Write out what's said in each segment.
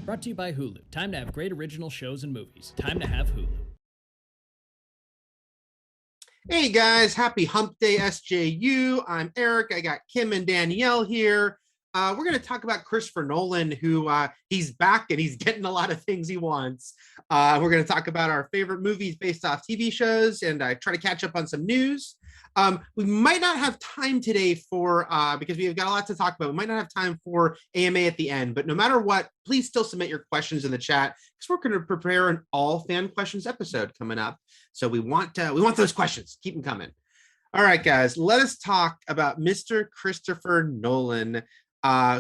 Brought to you by Hulu. Time to have great original shows and movies. Time to have Hulu. Hey guys, happy Hump Day SJU. I'm Eric. I got Kim and Danielle here. We're going to talk about Christopher Nolan, who he's back and he's getting a lot of things he wants. We're going to talk about our favorite movies based off TV shows and try to catch up on some news. We might not have time today for, because we've got a lot to talk about, we might not have time for AMA at the end, but no matter what, please still submit your questions in the chat because we're going to prepare an all fan questions episode coming up. So we want those questions. Keep them coming. All right, guys, let us talk about Mr. Christopher Nolan,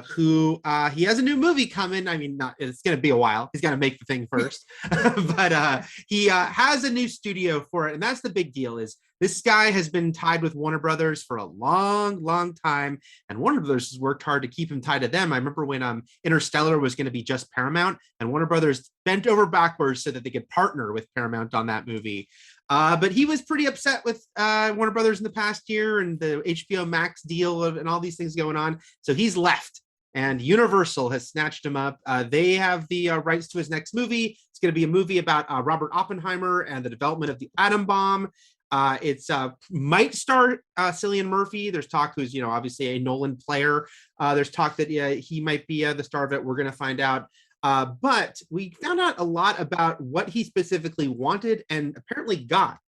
who he has a new movie coming. I mean, it's going to be a while. He's got to make the thing first, but he has a new studio for it. And that's the big deal is this guy has been tied with Warner Brothers for a long, long time. And Warner Brothers has worked hard to keep him tied to them. I remember when Interstellar was going to be just Paramount and Warner Brothers bent over backwards so that they could partner with Paramount on that movie. But he was pretty upset with Warner Brothers in the past year and the HBO Max deal and all these things going on. So he's left and Universal has snatched him up. They have the rights to his next movie. It's going to be a movie about Robert Oppenheimer and the development of the atom bomb. It's might star Cillian Murphy. There's talk who's, obviously a Nolan player. There's talk that he might be the star of it. We're going to find out. But we found out a lot about what he specifically wanted and apparently got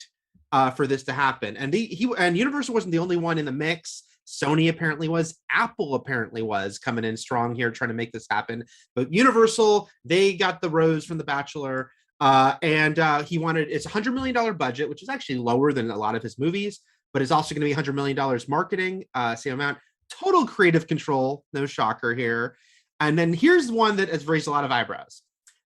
for this to happen. And and Universal wasn't the only one in the mix. Sony apparently was. Apple apparently was coming in strong here trying to make this happen. But Universal, they got the rose from The Bachelor. And he wanted, it's $100 million budget, which is actually lower than a lot of his movies, but it's also going to be $100 million marketing, same amount. Total creative control, no shocker here. And then here's one that has raised a lot of eyebrows.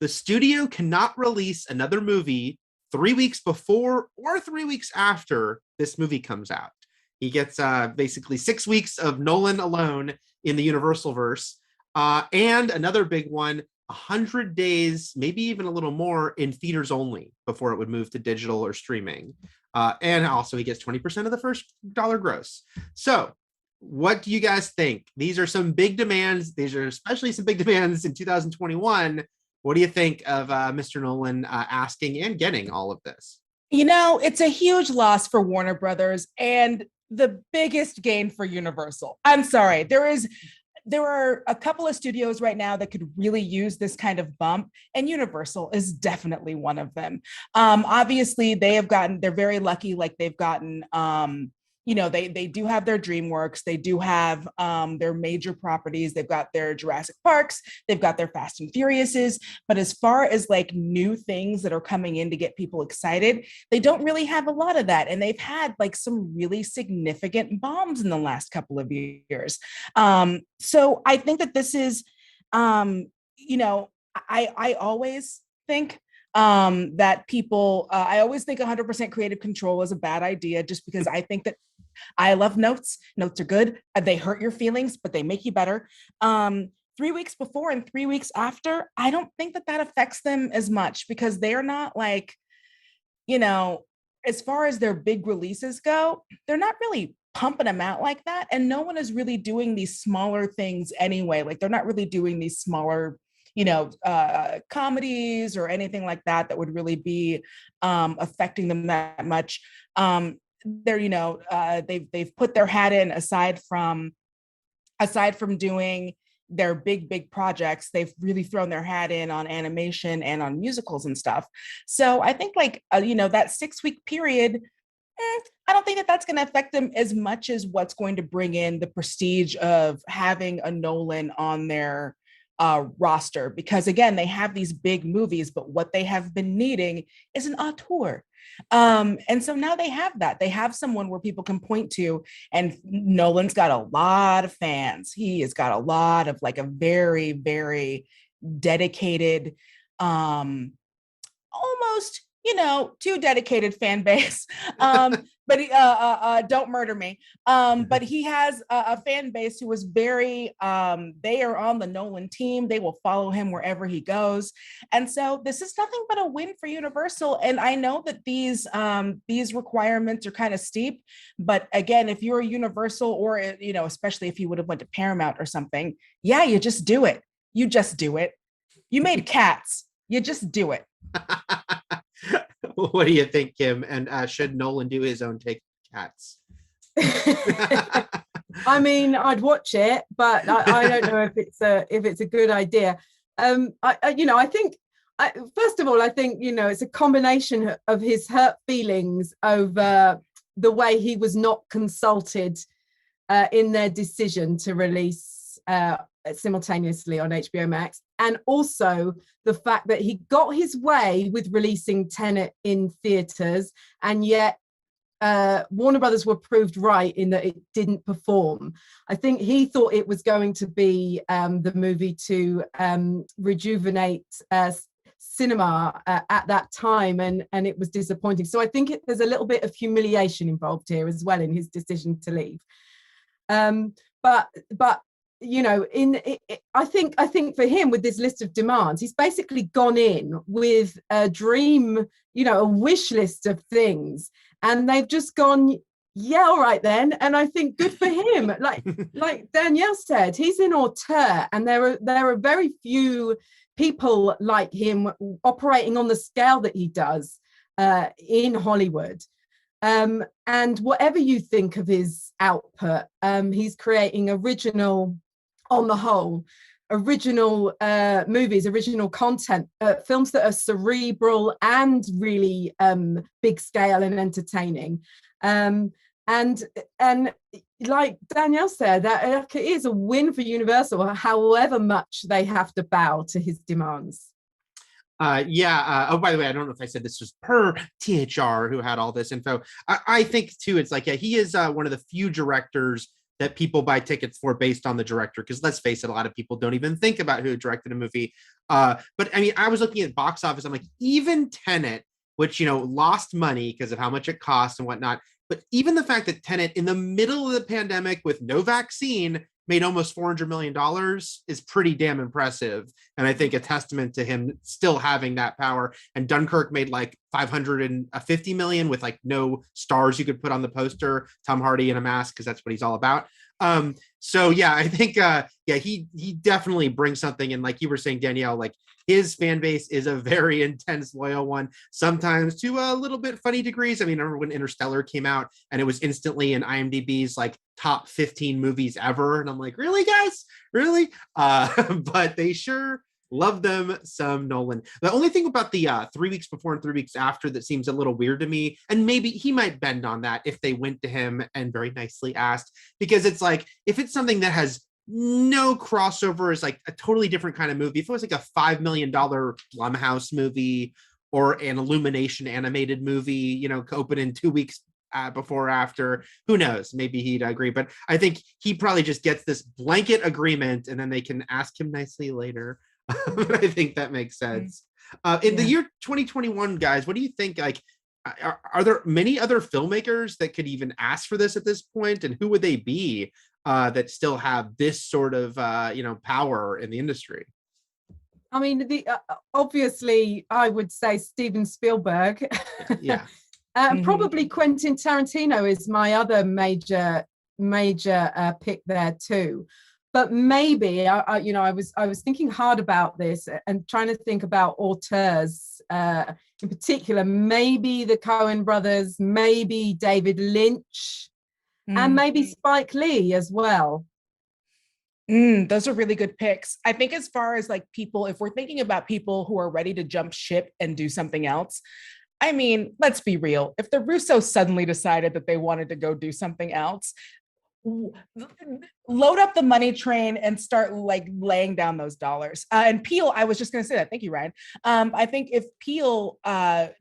The studio cannot release another movie 3 weeks before or 3 weeks after this movie comes out. He gets basically 6 weeks of Nolan alone in the Universal verse. And another big one, 100 days, maybe even a little more in theaters only before it would move to digital or streaming. And also he gets 20% of the first dollar gross. So what do you guys think? These are some big demands. These are especially some big demands in 2021. What do you think of Mr. Nolan asking and getting all of this? It's a huge loss for Warner Brothers and the biggest gain for Universal. I'm sorry. There are a couple of studios right now that could really use this kind of bump, and Universal is definitely one of them. Obviously, they're very lucky, like they've gotten, they do have their DreamWorks, they do have their major properties, they've got their Jurassic Parks, they've got their Fast and Furiouses, but as far as like new things that are coming in to get people excited, they don't really have a lot of that. And they've had like some really significant bombs in the last couple of years. So I think that this is, I always think that people, I always think 100% creative control is a bad idea, just because I think that I love notes. Notes are good. They hurt your feelings, but they make you better. 3 weeks before and 3 weeks after, I don't think that affects them as much because they're not like, as far as their big releases go, they're not really pumping them out like that. And no one is really doing these smaller things anyway. Like they're not really doing these smaller comedies or anything like that would really be affecting them that much. They've put their hat in aside from doing their big projects. They've really thrown their hat in on animation and on musicals and stuff. So I think that 6 week period, I don't think that's going to affect them as much as what's going to bring in the prestige of having a Nolan on their roster, because again, they have these big movies, but what they have been needing is an auteur. And so now they have that. They have someone where people can point to, and Nolan's got a lot of fans. He has got a lot of like a very, very dedicated, almost, too dedicated fan base. But don't murder me. But he has a fan base who is very, they are on the Nolan team. They will follow him wherever he goes. And so this is nothing but a win for Universal. And I know that these requirements are kind of steep, but again, if you're a Universal or, especially if you would have went to Paramount or something, yeah, you just do it. You just do it. You made Cats. You just do it. What do you think, Kim? And should Nolan do his own take Cats? I mean, I'd watch it, but I don't know if it's a good idea. I think, first of all, I think, it's a combination of his hurt feelings over the way he was not consulted in their decision to release simultaneously on HBO Max, and also the fact that he got his way with releasing Tenet in theaters, and yet Warner Brothers were proved right in that it didn't perform. I think he thought it was going to be the movie to rejuvenate cinema at that time, and it was disappointing. So I think there's a little bit of humiliation involved here as well in his decision to leave. But I think for him, with this list of demands, he's basically gone in with a dream, a wish list of things, and they've just gone, yeah, all right then. And I think good for him. Like Danielle said, he's an auteur, and there are very few people like him operating on the scale that he does in Hollywood. And whatever you think of his output, he's creating original, on the whole, original movies, original content, films that are cerebral and really big scale and entertaining. And like Danielle said, that it is a win for Universal, however much they have to bow to his demands. Oh, by the way, I don't know if I said this was per THR who had all this info. I think too, it's like, yeah, he is one of the few directors that people buy tickets for based on the director, because let's face it, a lot of people don't even think about who directed a movie. But I mean, I was looking at box office, I'm like, even Tenet, which, lost money because of how much it cost and whatnot, but even the fact that Tenet, in the middle of the pandemic with no vaccine, made almost $400 million is pretty damn impressive. And I think a testament to him still having that power. And Dunkirk made like $550 million with like no stars you could put on the poster, Tom Hardy in a mask, because that's what he's all about. So yeah, I think he definitely brings something. And like you were saying, Danielle, like his fan base is a very intense, loyal one, sometimes to a little bit funny degrees. I mean, I remember when Interstellar came out and it was instantly in IMDb's like top 15 movies ever. And I'm like, really, guys? Really? But they sure love them some Nolan. The only thing about the 3 weeks before and 3 weeks after that seems a little weird to me, and maybe he might bend on that if they went to him and very nicely asked, because it's like, if it's something that has no crossover, is like a totally different kind of movie. If it was like a $5 million Blumhouse movie or an Illumination animated movie, open in 2 weeks before or after, who knows, maybe he'd agree. But I think he probably just gets this blanket agreement and then they can ask him nicely later. But I think that makes sense. In the year 2021, guys, what do you think? Like, are there many other filmmakers that could even ask for this at this point? And who would they be that still have this sort of, power in the industry? I mean, obviously, I would say Steven Spielberg. Yeah. Probably Quentin Tarantino is my other major pick there too. But maybe I was thinking hard about this and trying to think about auteurs in particular. Maybe the Coen brothers, maybe David Lynch, and maybe Spike Lee as well. Those are really good picks. I think as far as like people, if we're thinking about people who are ready to jump ship and do something else, I mean, let's be real. If the Russos suddenly decided that they wanted to go do something else, load up the money train and start like laying down those dollars. And Peele, I was just going to say that. Thank you, Ryan. I think if Peele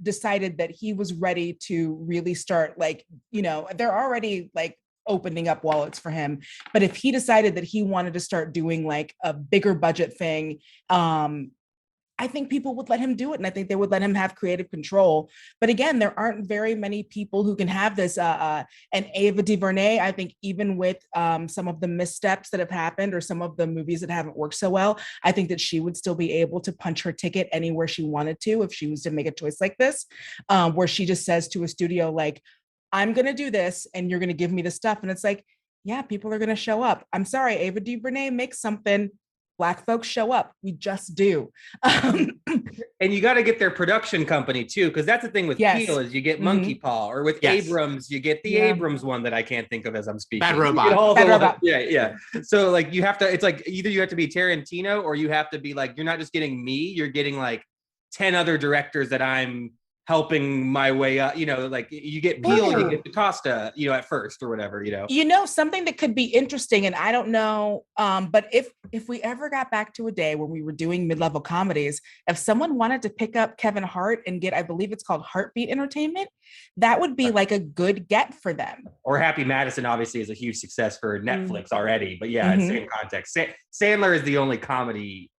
decided that he was ready to really start, like, they're already like opening up wallets for him. But if he decided that he wanted to start doing like a bigger budget thing, I think people would let him do it. And I think they would let him have creative control. But again, there aren't very many people who can have this. And Ava DuVernay, I think even with some of the missteps that have happened or some of the movies that haven't worked so well, I think that she would still be able to punch her ticket anywhere she wanted to if she was to make a choice like this, where she just says to a studio, like, I'm going to do this and you're going to give me the stuff. And it's like, yeah, people are going to show up. I'm sorry, Ava DuVernay makes something. Black folks show up. We just do. And you got to get their production company too, because that's the thing with Peele is you get Monkey Paw, or with Abrams, you get the Abrams one that I can't think of as I'm speaking. Bad Robot. Bad Robot. Yeah. So like you have to, it's like either you have to be Tarantino or you have to be like, you're not just getting me, you're getting like 10 other directors that I'm helping my way up, like you get Peele, you get DaCosta, at first or whatever, something that could be interesting, and I don't know, but if we ever got back to a day when we were doing mid-level comedies, if someone wanted to pick up Kevin Hart and get, I believe it's called Heartbeat Entertainment, that would be like a good get for them. Or Happy Madison obviously is a huge success for Netflix already, but same context. Sandler is the only comedy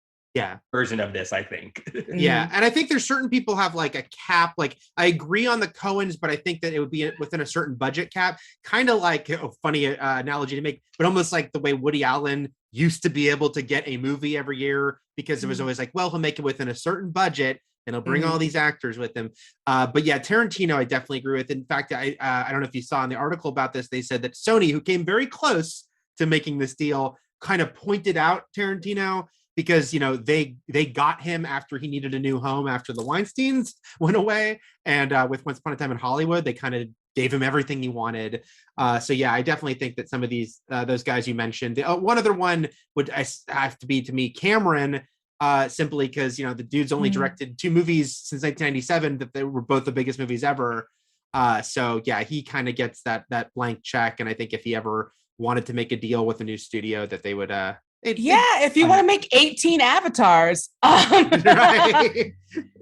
version of this, I think. Yeah, and I think there's certain people have like a cap. Like I agree on the Coens, but I think that it would be within a certain budget cap. Kind of like a funny analogy to make, but almost like the way Woody Allen used to be able to get a movie every year because it was always like, well, he'll make it within a certain budget and he'll bring all these actors with him. But yeah, Tarantino, I definitely agree with. In fact, I don't know if you saw in the article about this, they said that Sony, who came very close to making this deal, kind of pointed out Tarantino, because they got him after he needed a new home after the Weinsteins went away, and with Once Upon a Time in Hollywood, they kind of gave him everything he wanted. So yeah, I definitely think that some of these those guys you mentioned. One other one would have to be, to me, Cameron, simply because the dude's only directed 2 movies since 1997 that they were both the biggest movies ever. So yeah, he kind of gets that blank check, and I think if he ever wanted to make a deal with a new studio, that they would. If you want to make 18 avatars, right.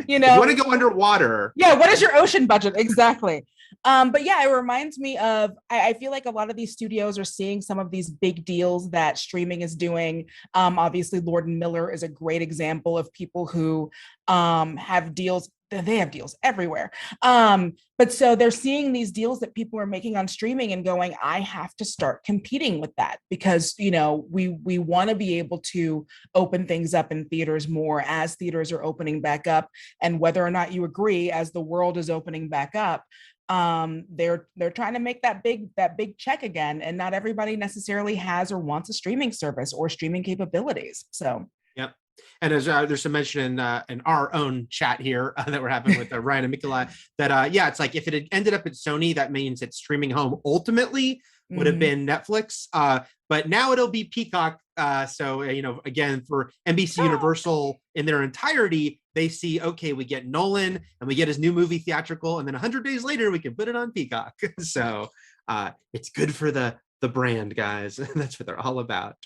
You want to go underwater. Yeah, what is your ocean budget? Exactly. But yeah, it reminds me of, I feel like a lot of these studios are seeing some of these big deals that streaming is doing. Obviously, Lord and Miller is a great example of people who have deals. They have deals everywhere. But so they're seeing these deals that people are making on streaming and going, I have to start competing with that, because, we want to be able to open things up in theaters more as theaters are opening back up. And whether or not you agree, as the world is opening back up, they're trying to make that big check again. And not everybody necessarily has or wants a streaming service or streaming capabilities. So, yep. And as there's some mention in our own chat here that we're having with Ryan and Mikołaj, that it's like if it had ended up at Sony, that means it's streaming home ultimately would have been Netflix, but now it'll be Peacock. So again, for NBC Universal in their entirety, they see, okay, we get Nolan and we get his new movie theatrical, and then 100 days later we can put it on Peacock. So it's good for the brand, guys. That's what they're all about.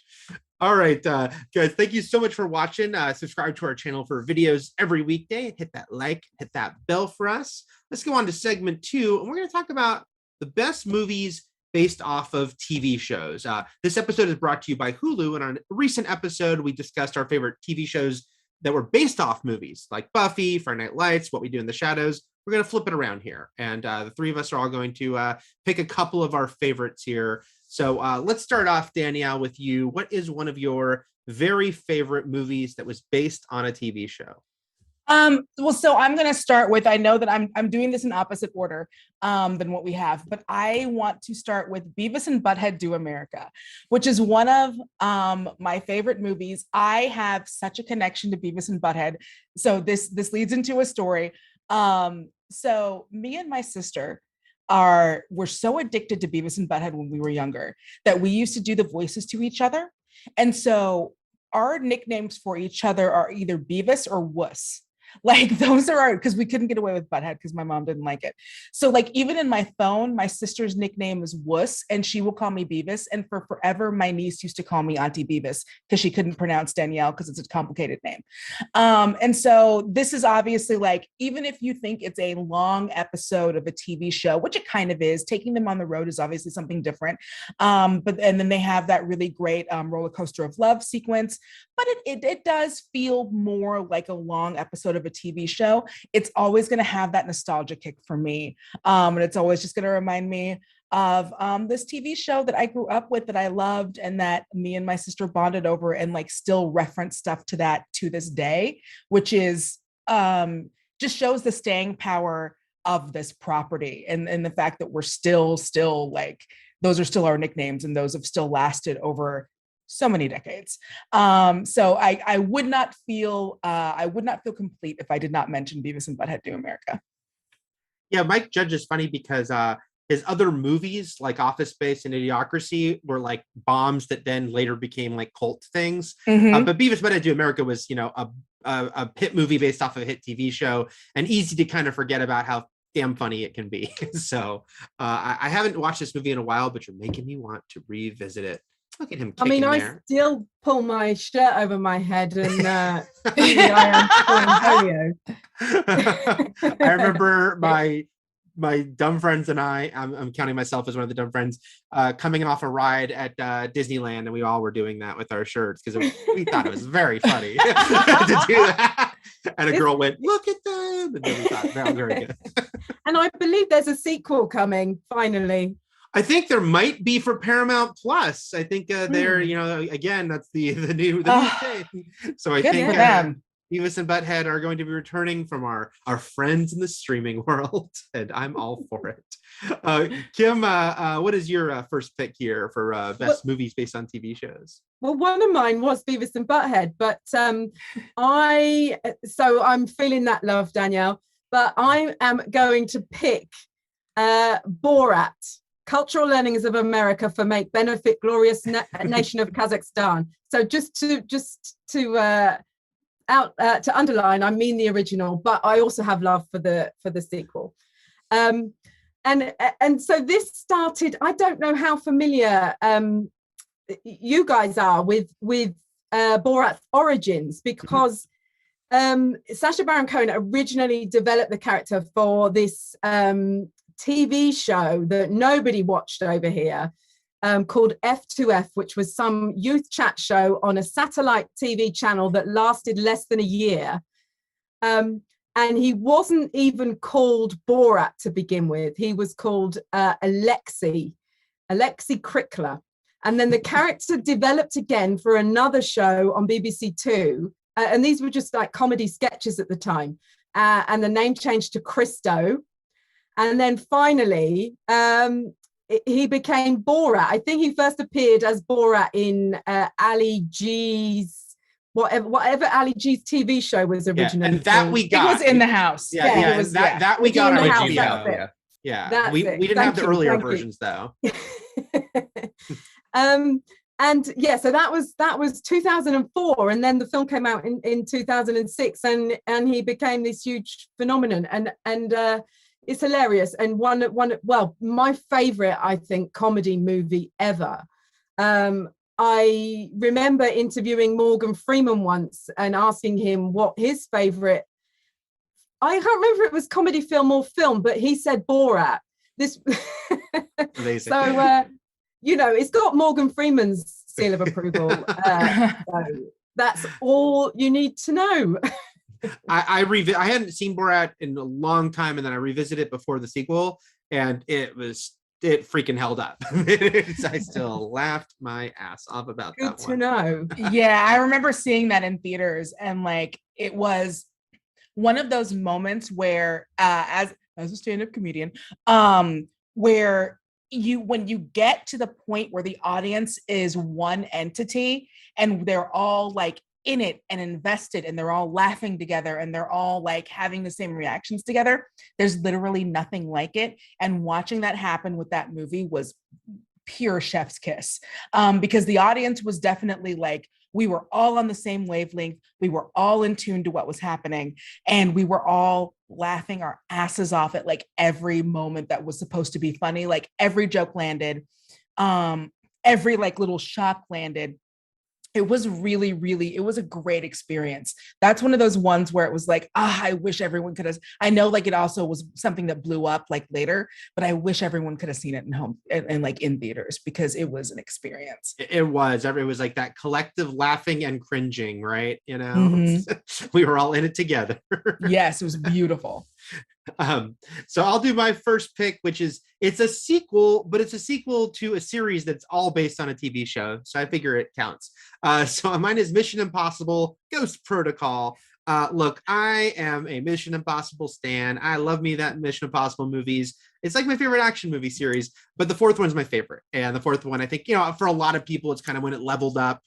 All right, guys, thank you so much for watching. Subscribe to our channel for videos every weekday. Hit that like, hit that bell for us. Let's go on to segment 2, and we're going to talk about the best movies based off of TV shows. This episode is brought to you by Hulu, and on a recent episode, we discussed our favorite TV shows that were based off movies, like Buffy, Friday Night Lights, What We Do in the Shadows. We're going to flip it around here, and the 3 of us are all going to pick a couple of our favorites here. So let's start off, Danielle, with you. What is one of your very favorite movies that was based on a TV show? Well, so I'm going to start with, I know that I'm doing this in opposite order than what we have, but I want to start with Beavis and Butthead Do America, which is one of my favorite movies. I have such a connection to Beavis and Butthead. So this leads into a story. So me and my sister were so addicted to Beavis and Butthead when we were younger that we used to do the voices to each other. And so our nicknames for each other are either Beavis or Wuss. Like those are because we couldn't get away with Butthead because my mom didn't like it. So like even in my phone, my sister's nickname is Wuss and she will call me Beavis. And for forever, my niece used to call me Auntie Beavis because she couldn't pronounce Danielle because it's a complicated name. And so this is obviously like, even if you think it's a long episode of a TV show, which it kind of is, taking them on the road is obviously something different. And then they have that really great roller coaster of love sequence, but it does feel more like a long episode of a TV show. It's always going to have that nostalgia kick for me. And it's always just going to remind me of this TV show that I grew up with, that I loved, and that me and my sister bonded over, and like still reference stuff to that to this day, which is just shows the staying power of this property, and the fact that we're still like, those are still our nicknames, and those have still lasted over so many decades. So I would not feel complete if I did not mention Beavis and Butthead Do America. Yeah, Mike Judge is funny because his other movies like Office Space and Idiocracy were like bombs that then later became like cult things. But Beavis Butthead Do America was, a hit movie based off of a hit TV show, and easy to kind of forget about how damn funny it can be. So I haven't watched this movie in a while, but you're making me want to revisit it. Look at him kicking I still pull my shirt over my head and I am polio. I remember my dumb friends and I'm counting myself as one of the dumb friends, coming off a ride at Disneyland, and we all were doing that with our shirts because we thought it was very funny to do that. And a girl went, "Look at them," and then we thought that was very good. And I believe there's a sequel coming finally. I think there might be for Paramount Plus. I think they're, again, that's the new thing. So I think Beavis and Butthead are going to be returning from our friends in the streaming world, and I'm all for it. Kim, what is your first pick here for best movies based on TV shows? Well, one of mine was Beavis and Butthead, but I'm feeling that love, Danielle, but I am going to pick Borat. Cultural Learnings of America for Make Benefit Glorious Nation of Kazakhstan. So just to underline, I mean the original, but I also have love for the sequel. And so this started. I don't know how familiar you guys are with Borat's origins, because Sacha Baron Cohen originally developed the character for this TV show that nobody watched over here, called F2F, which was some youth chat show on a satellite TV channel that lasted less than a year. And he wasn't even called Borat to begin with. He was called Alexei Krickler. And then the character developed again for another show on BBC Two. And these were just like comedy sketches at the time. And the name changed to Christo. And then finally, he became Borat. I think he first appeared as Borat in Ali G's, whatever Ali G's TV show was originally. And that we got. It was In the House. Yeah, it was, that we got on HBO. Yeah. We didn't have the earlier versions though. And yeah, so that was 2004, and then the film came out in 2006, and he became this huge phenomenon, and it's hilarious, and my favorite, I think, comedy movie ever. I remember interviewing Morgan Freeman once and asking him what his favorite, I can't remember if it was comedy film or film, but he said Borat. This Amazing. So it's got Morgan Freeman's seal of approval. So that's all you need to know. I hadn't seen Borat in a long time, and then I revisited it before the sequel, and it freaking held up. I still laughed my ass off about that one. Good to know. Yeah, I remember seeing that in theaters, and like it was one of those moments where, as a stand-up comedian, where when you get to the point where the audience is one entity and they're all like in it and invested, and they're all laughing together, and they're all like having the same reactions together, there's literally nothing like it. And watching that happen with that movie was pure chef's kiss, because the audience was definitely like, we were all on the same wavelength, we were all in tune to what was happening, and we were all laughing our asses off at like every moment that was supposed to be funny. Like every joke landed, every like little shock landed. It was really, really, it was a great experience. That's one of those ones where it was like, I wish everyone could have, I know like it also was something that blew up like later, but I wish everyone could have seen it in home and like in theaters, because it was an experience. It was like that collective laughing and cringing, right? We were all in it together. Yes, it was beautiful. So I'll do my first pick, which is, it's a sequel, but it's a sequel to a series that's all based on a TV show. So I figure it counts. So mine is Mission Impossible Ghost Protocol. Look, I am a Mission Impossible stan. I love me that Mission Impossible movies. It's like my favorite action movie series, but the fourth one's my favorite. And the fourth one, I think, for a lot of people, it's kind of when it leveled up.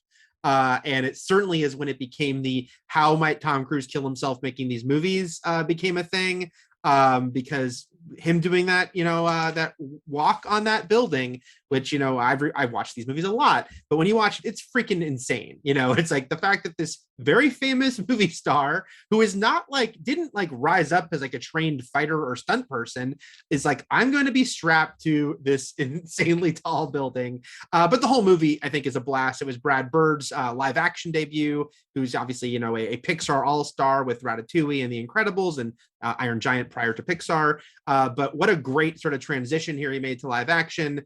And it certainly is when it became the how might Tom Cruise kill himself making these movies became a thing. Because him doing that, that walk on that building, which, I've watched these movies a lot, but when you watch it, it's freaking insane. It's like the fact that this very famous movie star who is not didn't rise up as a trained fighter or stunt person is I'm going to be strapped to this insanely tall building. But the whole movie, I think, is a blast. It was Brad Bird's live action debut, who's obviously, a Pixar all-star with Ratatouille and The Incredibles and Iron Giant prior to Pixar. But what a great sort of transition here he made to live action,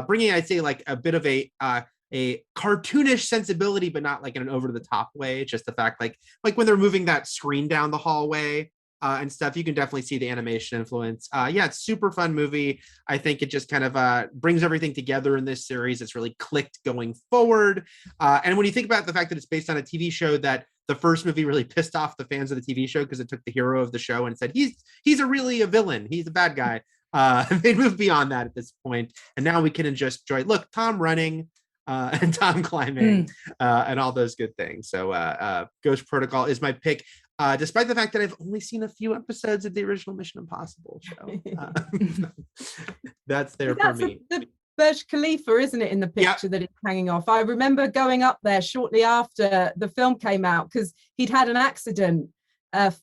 bringing, I'd say, a bit of a cartoonish sensibility, but not in an over-the-top way. Just the fact, like when they're moving that screen down the hallway and stuff, you can definitely see the animation influence. It's super fun movie. I think it just kind of brings everything together in this series. It's really clicked going forward. And when you think about the fact that it's based on a TV show that the first movie really pissed off the fans of the TV show because it took the hero of the show and said, he's really a villain. He's a bad guy. They moved beyond that at this point. And now we can just enjoy, look, Tom running and Tom climbing and all those good things. So Ghost Protocol is my pick, despite the fact that I've only seen a few episodes of the original Mission Impossible show. That's there for me. The Burj Khalifa, isn't it, in the picture that it's hanging off? I remember going up there shortly after the film came out because he'd had an accident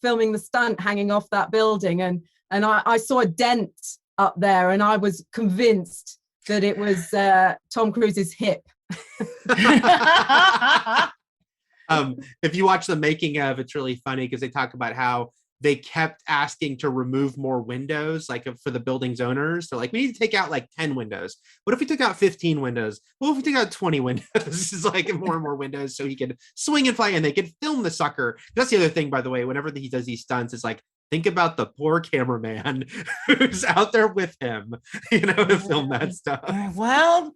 filming the stunt hanging off that building, and I saw a dent up there, and I was convinced that it was Tom Cruise's hip. If you watch the making of, it's really funny because they talk about how they kept asking to remove more windows, for the building's owners. So we need to take out 10 windows. What if we took out 15 windows? Well, if we took out 20 windows, it's more and more windows so he could swing and fly and they could film the sucker. That's the other thing, by the way, whenever he does these stunts, it's think about the poor cameraman who's out there with him, to film that stuff. Well,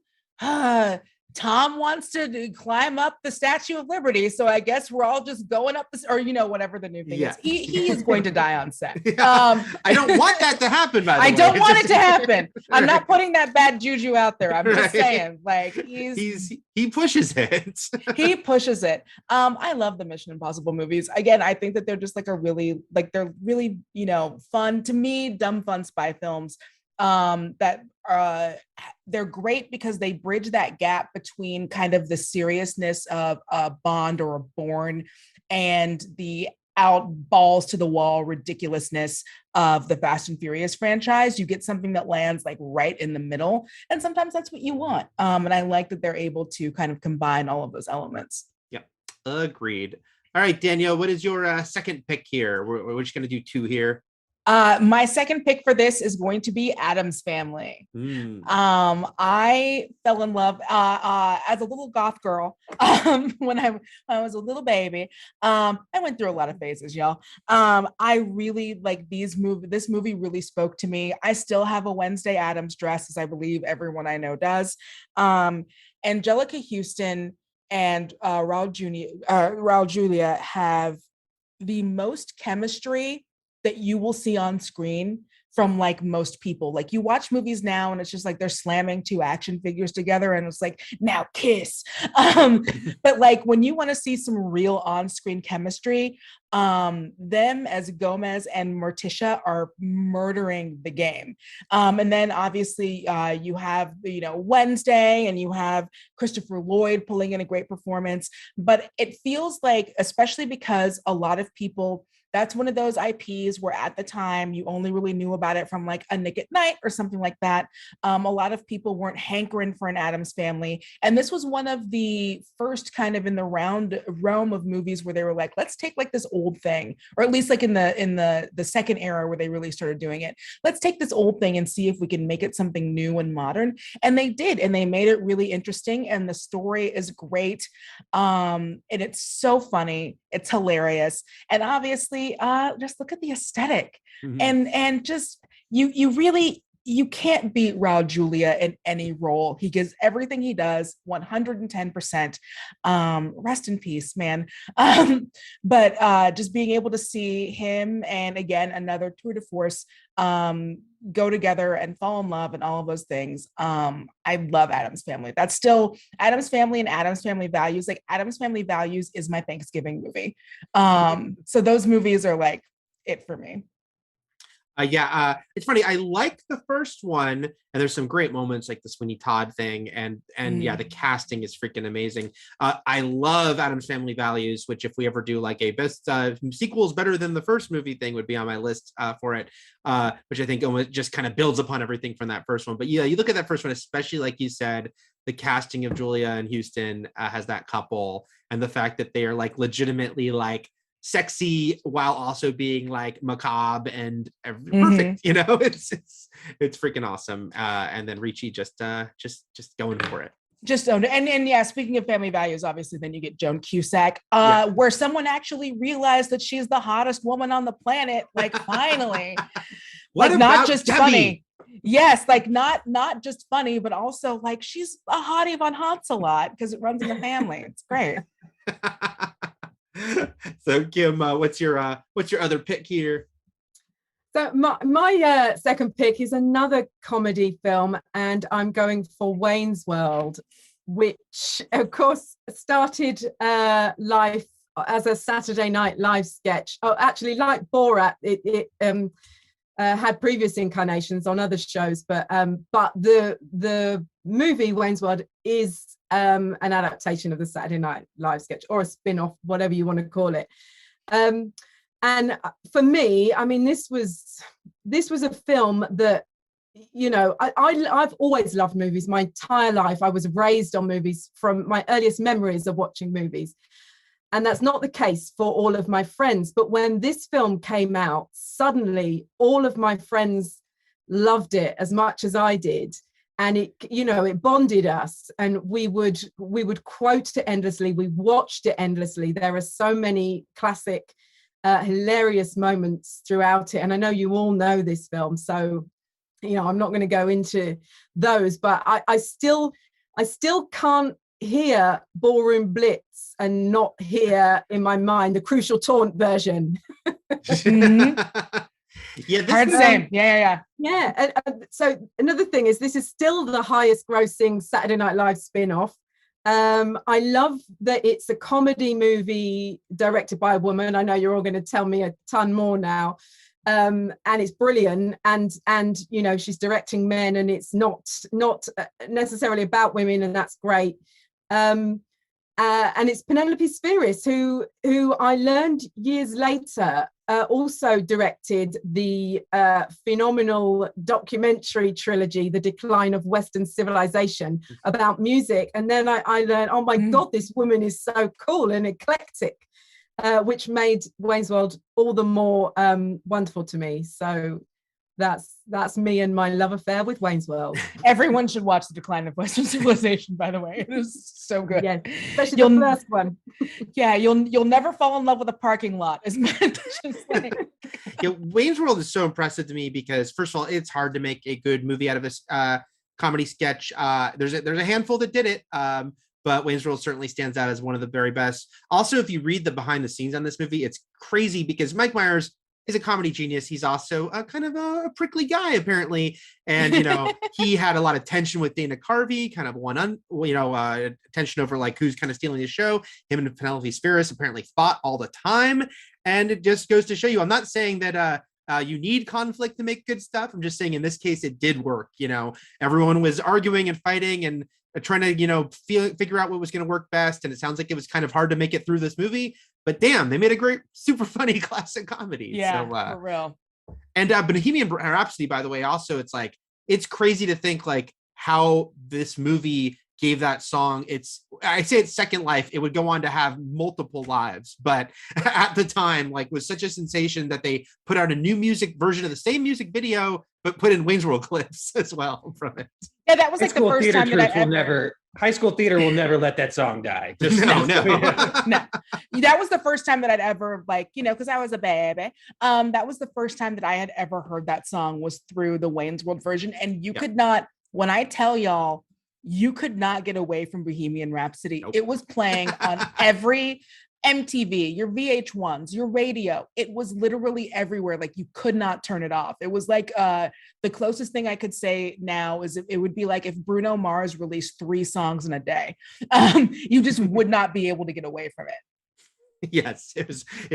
Tom wants to climb up the Statue of Liberty, so I guess we're all just going up this, or whatever the new thing is. He is going to die on set. I don't want that to happen. By the way, I don't want it to happen. I'm not putting that bad juju out there. I'm just saying, he pushes it. He pushes it. I love the Mission Impossible movies. Again, I think that they're just they're really fun to me, dumb fun spy films. That they're great because they bridge that gap between kind of the seriousness of a Bond or a Bourne and the out balls to the wall ridiculousness of the Fast and Furious franchise. You get something that lands right in the middle, and sometimes that's what you want. And I like that they're able to kind of combine all of those elements. Yeah, agreed. All right, Danielle, what is your second pick here? We're just going to do two here. My second pick for this is going to be Addams Family. I fell in love as a little goth girl when I was a little baby. I went through a lot of phases, y'all. I really this movie really spoke to me. I still have a Wednesday Addams dress, as I believe everyone I know does. Angelica Houston and Raul Julia have the most chemistry that you will see on screen from most people. You watch movies now and it's just they're slamming two action figures together and it's now kiss. But when you want to see some real on-screen chemistry, them as Gomez and Morticia are murdering the game. And then obviously you have Wednesday and you have Christopher Lloyd pulling in a great performance, but it feels especially because a lot of people, that's one of those IPs where at the time you only really knew about it from A Nick at Night or something like that. A lot of people weren't hankering for an Addams Family. And this was one of the first kind of in the realm of movies where they were let's take this old thing, or at least in the second era where they really started doing it. Let's take this old thing and see if we can make it something new and modern. And they did, and they made it really interesting. And the story is great. And it's so funny. It's hilarious. And obviously, just look at the aesthetic. And just you really you can't beat Raul Julia in any role. He gives everything he does 110%. Rest in peace, man. But just being able to see him and again, another tour de force go together and fall in love and all of those things. I love Addams Family. That's still Addams Family and Addams Family Values. Like Addams Family Values is my Thanksgiving movie. So those movies are like it for me. It's funny. I like the first one, and there's some great moments like the Sweeney Todd thing, and the casting is freaking amazing. I love Addams Family Values, which if we ever do like a best sequels better than the first movie thing would be on my list for it, which I think almost just kind of builds upon everything from that first one. But yeah, you look at that first one, especially like you said, the casting of Julia and Houston has that couple, and the fact that they are like legitimately like sexy while also being like macabre and perfect, you know. It's freaking awesome. And then Ricci just going for it. Just owned it. And yeah, speaking of family values, obviously then you get Joan Cusack, where someone actually realized that she's the hottest woman on the planet, like finally. Like not just Debbie? Funny. Yes, like not just funny, but also like she's a hottie von Hansel-lot because it runs in the family. It's great. So Kim, what's your other pick here? So my second pick is another comedy film, and I'm going for Wayne's World, which of course started life as a Saturday Night Live sketch. Oh, actually, like Borat, it had previous incarnations on other shows, but the movie Wayne's World is an adaptation of the Saturday Night Live sketch, or a spin-off, whatever you want to call it. And for me, I mean, this was a film that, you know, I've always loved movies my entire life. I was raised on movies from my earliest memories of watching movies. And that's not the case for all of my friends. But when this film came out, suddenly all of my friends loved it as much as I did. And it, you know, it bonded us, and we would quote it endlessly. We watched it endlessly. There are so many classic, hilarious moments throughout it. And I know you all know this film, so, you know, I'm not going to go into those, but I still can't hear Ballroom Blitz and not hear in my mind the Crucial Taunt version. Yeah, hard to say. Yeah. And so another thing is, this is still the highest grossing Saturday Night Live spin-off. I love that it's a comedy movie directed by a woman. I know you're all going to tell me a ton more now. And it's brilliant, and you know, she's directing men, and it's not necessarily about women, and that's great. And it's Penelope Spheris, who I learned years later also directed the phenomenal documentary trilogy, The Decline of Western Civilization, about music. And then I learned, oh my God, this woman is so cool and eclectic, which made Wayne's World all the more wonderful to me. So that's me and my love affair with Wayne's World. Everyone should watch The Decline of Western Civilization, by the way. It is so good. Yeah, especially the first one. Yeah, you'll never fall in love with a parking lot, as much as like. Yeah, Wayne's World is so impressive to me because, first of all, it's hard to make a good movie out of this comedy sketch. There's a handful that did it, but Wayne's World certainly stands out as one of the very best. Also, if you read the behind the scenes on this movie, it's crazy because Mike Myers is a comedy genius. He's also a kind of a prickly guy, apparently. And, you know, he had a lot of tension with Dana Carvey, kind of tension over like who's kind of stealing the show. Him and Penelope Spheris apparently fought all the time. And it just goes to show you, I'm not saying that you need conflict to make good stuff. I'm just saying in this case, it did work. You know, everyone was arguing and fighting and trying to, you know, figure out what was going to work best. And it sounds like it was kind of hard to make it through this movie, but damn, they made a great, super funny classic comedy. Yeah, so, for real. And Bohemian Rhapsody, by the way, also, it's like, it's crazy to think like how this movie gave that song I'd say its second life. It would go on to have multiple lives, but at the time, like, was such a sensation that they put out a new music version of the same music video, but put in Wayne's World clips as well from it. Yeah, that was like the first time that I ever. High School Theater will never let that song die. Just No. No, that was the first time that I'd ever because I was a baby. That was the first time that I had ever heard that song was through the Wayne's World version. And you could not, when I tell y'all, you could not get away from Bohemian Rhapsody. Nope. It was playing on every MTV, your VH1s, your radio. It was literally everywhere. Like you could not turn it off. It was like the closest thing I could say now is it would be like if Bruno Mars released 3 songs in a day. You just would not be able to get away from it. Yes, it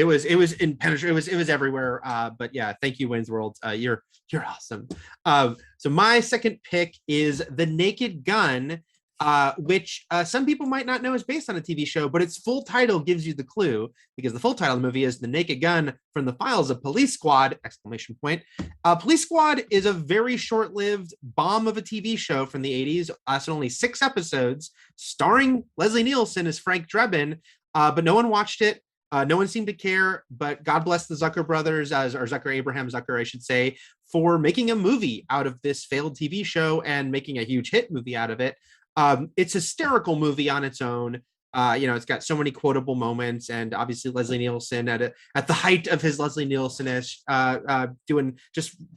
was impenetrable. It was everywhere. But yeah, thank you, Wayne's World. You're awesome. So my second pick is The Naked Gun, which some people might not know is based on a TV show, but its full title gives you the clue, because the full title of the movie is The Naked Gun from the Files of Police Squad! ! Police Squad is a very short-lived bomb of a TV show from the 80s, lasted only 6 episodes, starring Leslie Nielsen as Frank Drebin, but no one watched it. No one seemed to care, but God bless the Zucker brothers, or Abraham Zucker, I should say, for making a movie out of this failed TV show and making a huge hit movie out of it. It's a hysterical movie on its own. It's got so many quotable moments, and obviously Leslie Nielsen at the height of his Leslie Nielsen-ish,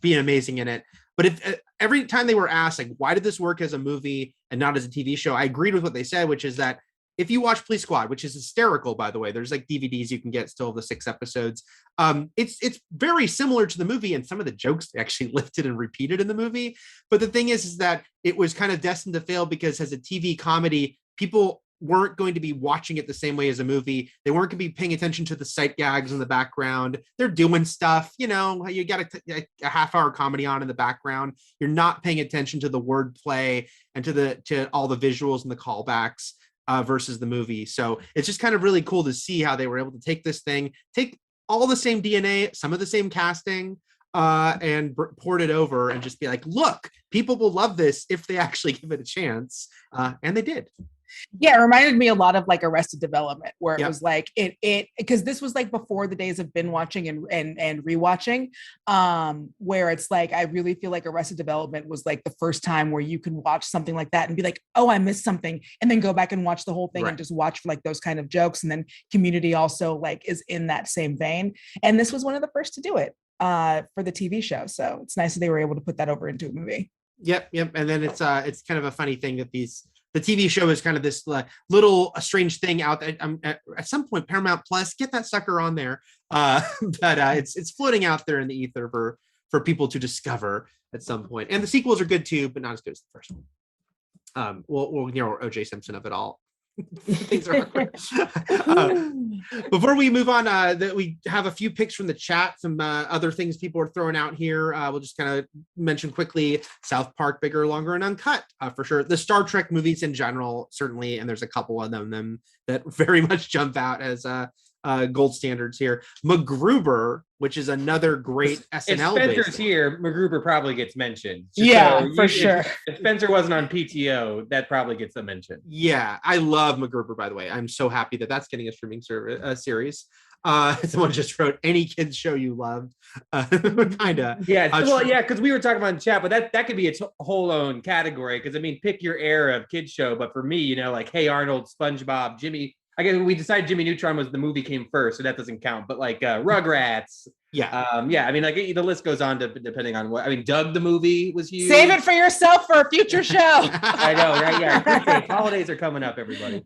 being amazing in it. But if every time they were asked, like, why did this work as a movie and not as a TV show, I agreed with what they said, which is that if you watch Police Squad, which is hysterical, by the way, there's like DVDs you can get still of the 6 episodes. It's very similar to the movie, and some of the jokes they actually lifted and repeated in the movie. But the thing is that it was kind of destined to fail because as a TV comedy, people weren't going to be watching it the same way as a movie. They weren't going to be paying attention to the sight gags in the background. They're doing stuff, you got a half-hour comedy on in the background. You're not paying attention to the wordplay and to all the visuals and the callbacks. Versus the movie. So it's just kind of really cool to see how they were able to take this thing, take all the same DNA, some of the same casting, and port it over and just be like, look, people will love this if they actually give it a chance. And they did. Yeah, it reminded me a lot of like Arrested Development, where it was like it because this was like before the days of binge watching and rewatching, where it's like I really feel like Arrested Development was like the first time where you can watch something like that and be like, oh, I missed something, and then go back and watch the whole thing and just watch for like those kind of jokes. And then Community also like is in that same vein, and this was one of the first to do it for the TV show. So it's nice that they were able to put that over into a movie. Yep. And then it's kind of a funny thing that the TV show is kind of this little strange thing out there. At some point, Paramount Plus, get that sucker on there. But it's floating out there in the ether for people to discover at some point. And the sequels are good too, but not as good as the first one. Well, O.J. Simpson of it all. Things are awkward. Before we move on, we have a few picks from the chat, some other things people are throwing out here. We'll just kind of mention quickly South Park, Bigger, Longer, and Uncut, for sure. The Star Trek movies in general, certainly, and there's a couple of them that very much jump out as gold standards here. MacGruber, which is another great SNL. If Spencer's here, MacGruber probably gets mentioned. For sure. If Spencer wasn't on PTO, that probably gets a mention. Yeah, I love MacGruber, by the way. I'm so happy that that's getting a streaming series. Someone just wrote, any kids show you loved. Kind of. Yeah, because we were talking about in chat, but that could be its whole own category. Because, I mean, pick your era of kids show. But for me, like Hey Arnold, SpongeBob, Jimmy. I guess we decided Jimmy Neutron was the movie came first, so that doesn't count. But like Rugrats, I mean, like the list goes on to depending on what. I mean, Doug the movie was huge. Save it for yourself for a future show. I know, right? Yeah, holidays are coming up, everybody.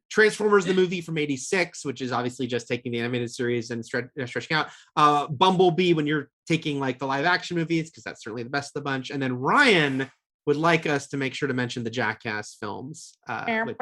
Transformers the movie from '86, which is obviously just taking the animated series and stretching out. Bumblebee when you're taking like the live action movies, because that's certainly the best of the bunch. And then Ryan would like us to make sure to mention the Jackass films. What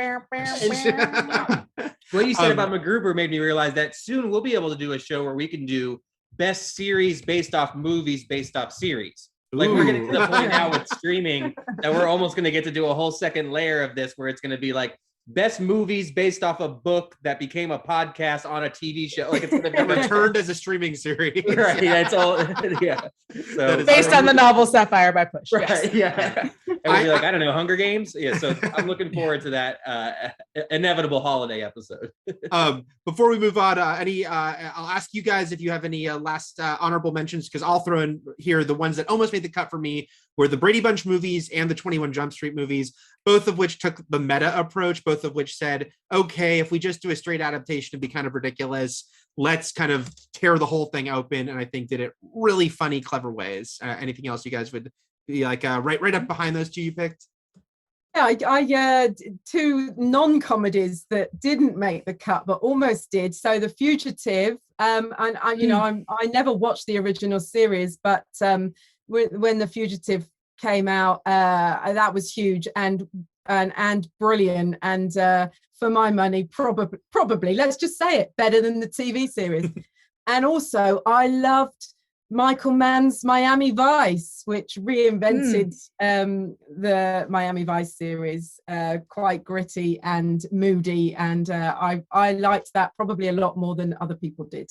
you said about MacGruber made me realize that soon we'll be able to do a show where we can do best series based off movies based off series. Like we're getting to the point now with streaming that we're almost going to get to do a whole second layer of this where it's going to be like best movies based off a book that became a podcast on a TV show. Like it's going to be returned as a streaming series. Right. Yeah, it's all So based on the novel Sapphire by Push. Right. Yes. And we'll be like, I don't know, Hunger Games? Yeah, so I'm looking forward to that inevitable holiday episode. Before we move on, I'll ask you guys if you have any last honorable mentions, because I'll throw in here the ones that almost made the cut for me were the Brady Bunch movies and the 21 Jump Street movies, both of which took the meta approach, both of which said, okay, if we just do a straight adaptation, it'd be kind of ridiculous. Let's kind of tear the whole thing open. And I think did it really funny, clever ways. Anything else you guys would be like right up behind those two you picked? Yeah, I two non-comedies that didn't make the cut but almost did. So The Fugitive, and I never watched the original series, but when The Fugitive came out, that was huge and brilliant, and for my money, probably let's just say it, better than the TV series. And also, I loved Michael Mann's Miami Vice, which reinvented the Miami Vice series, quite gritty and moody, and I liked that probably a lot more than other people did.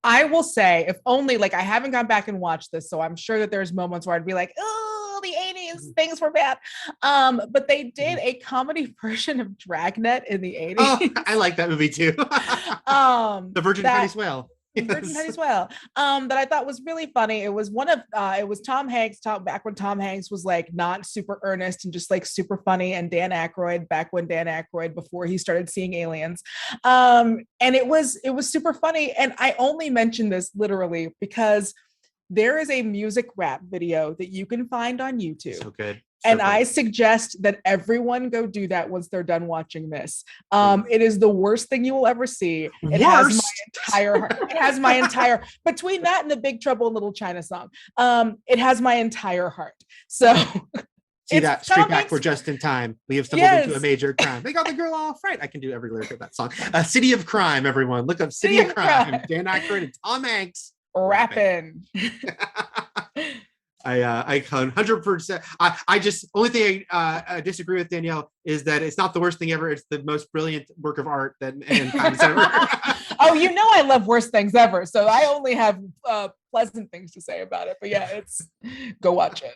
I will say, if only, like, I haven't gone back and watched this, so I'm sure that there's moments where I'd be like, oh, the 80s, things were bad. But they did a comedy version of Dragnet in the 80s. Oh, I like that movie too. The Virgin Penny's Whale. Virgin Penny's Whale, that I thought was really funny. It was it was Tom Hanks, back when Tom Hanks was like not super earnest and just like super funny, and Dan Aykroyd, back when Dan Aykroyd, before he started seeing aliens. And it was super funny. And I only mention this literally because there is a music rap video that you can find on YouTube. So good. And I suggest that everyone go do that once they're done watching this. It is the worst thing you will ever see. It has my entire between that and the Big Trouble in Little China song. It has my entire heart. So see that straight back. We're just in time. We have stumbled into a major crime. They got the girl off right. I can do every lyric of that song. City of Crime, everyone. Look up City of Crime. Dan Aykroyd and Tom Hanks rapping. I 100%. I just only thing I disagree with Danielle is that it's not the worst thing ever. It's the most brilliant work of art that mankind's ever. Oh, you know I love worst things ever, so I only have pleasant things to say about it. But yeah, go watch it.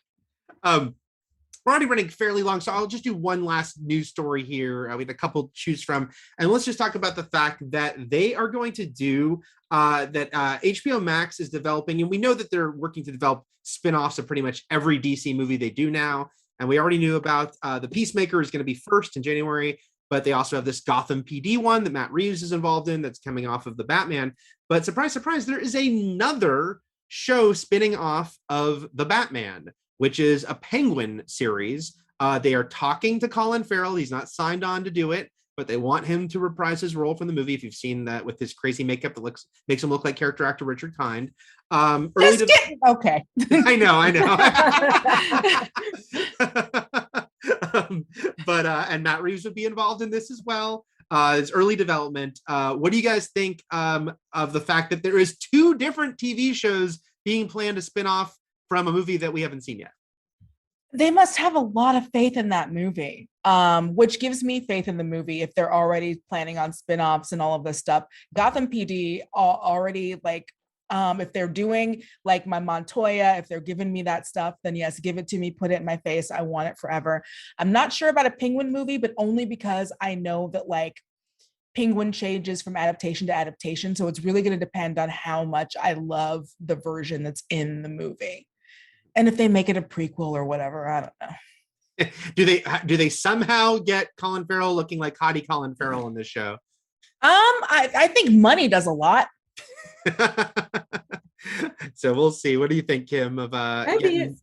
We're already running fairly long, so I'll just do one last news story here. We have a couple to choose from, and let's just talk about the fact that they are going to do that. HBO Max is developing, and we know that they're working to develop spin-offs of pretty much every DC movie they do now. And we already knew about the Peacemaker is going to be first in January, but they also have this Gotham PD one that Matt Reeves is involved in that's coming off of the Batman. But surprise, surprise, there is another show spinning off of the Batman, which is a Penguin series. They are talking to Colin Farrell. He's not signed on to do it, but they want him to reprise his role from the movie. If you've seen that with his crazy makeup that makes him look like character actor Richard Kind. Okay. I know. But and Matt Reeves would be involved in this as well. It's early development. What do you guys think of the fact that there is 2 different TV shows being planned to spin off from a movie that we haven't seen yet? They must have a lot of faith in that movie, which gives me faith in the movie if they're already planning on spin-offs and all of this stuff. Gotham PD already, like, if they're doing like my Montoya, if they're giving me that stuff, then yes, give it to me, put it in my face. I want it forever. I'm not sure about a Penguin movie, but only because I know that like Penguin changes from adaptation to adaptation. So it's really going to depend on how much I love the version that's in the movie. And if they make it a prequel or whatever, I don't know. Do they somehow get Colin Farrell looking like hottie Colin Farrell in this show? I think money does a lot. So we'll see. What do you think, Kim? Of maybe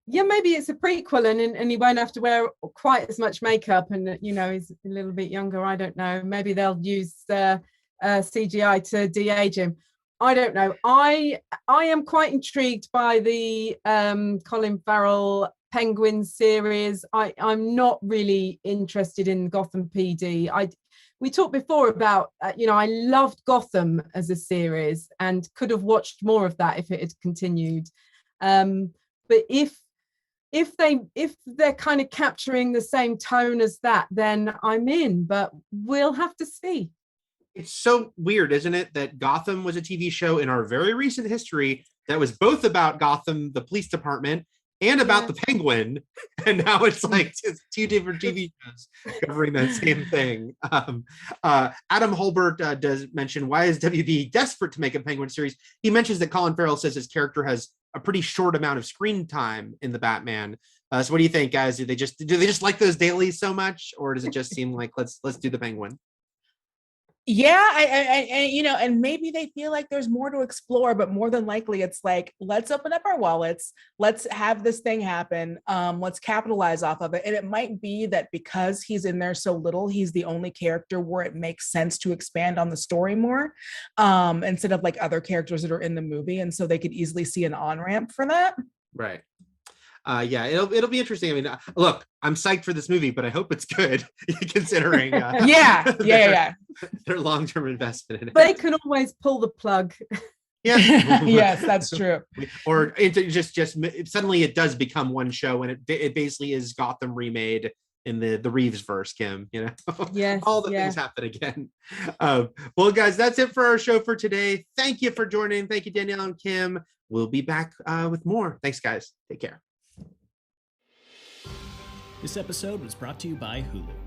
it's a prequel, and he won't have to wear quite as much makeup, and he's a little bit younger. I don't know. Maybe they'll use CGI to de-age him. I don't know. I am quite intrigued by the Colin Farrell Penguin series. I'm not really interested in Gotham PD. We talked before about I loved Gotham as a series and could have watched more of that if it had continued. But if they're kind of capturing the same tone as that, then I'm in. But we'll have to see. It's so weird, isn't it, that Gotham was a TV show in our very recent history that was both about Gotham, the police department, and about the Penguin, and now it's like just two different TV shows covering that same thing. Adam Holbert does mention, why is WB desperate to make a Penguin series? He mentions that Colin Farrell says his character has a pretty short amount of screen time in the Batman. So what do you think, guys? Do they just like those dailies so much, or does it just seem like let's do the Penguin? Yeah, I and maybe they feel like there's more to explore, but more than likely it's like, let's open up our wallets, let's have this thing happen, let's capitalize off of it. And it might be that because he's in there so little, he's the only character where it makes sense to expand on the story more, instead of like other characters that are in the movie, and so they could easily see an on-ramp for that. Right. Yeah, it'll be interesting. I mean, look, I'm psyched for this movie, but I hope it's good, considering their long-term investment in it. They can always pull the plug. Yeah. Yes, that's true. Or it just suddenly it does become one show, and it basically is Gotham remade in the Reeves verse, Kim. Yes, all the things happen again. Well, guys, that's it for our show for today. Thank you for joining. Thank you, Danielle and Kim. We'll be back with more. Thanks, guys. Take care. This episode was brought to you by Hulu.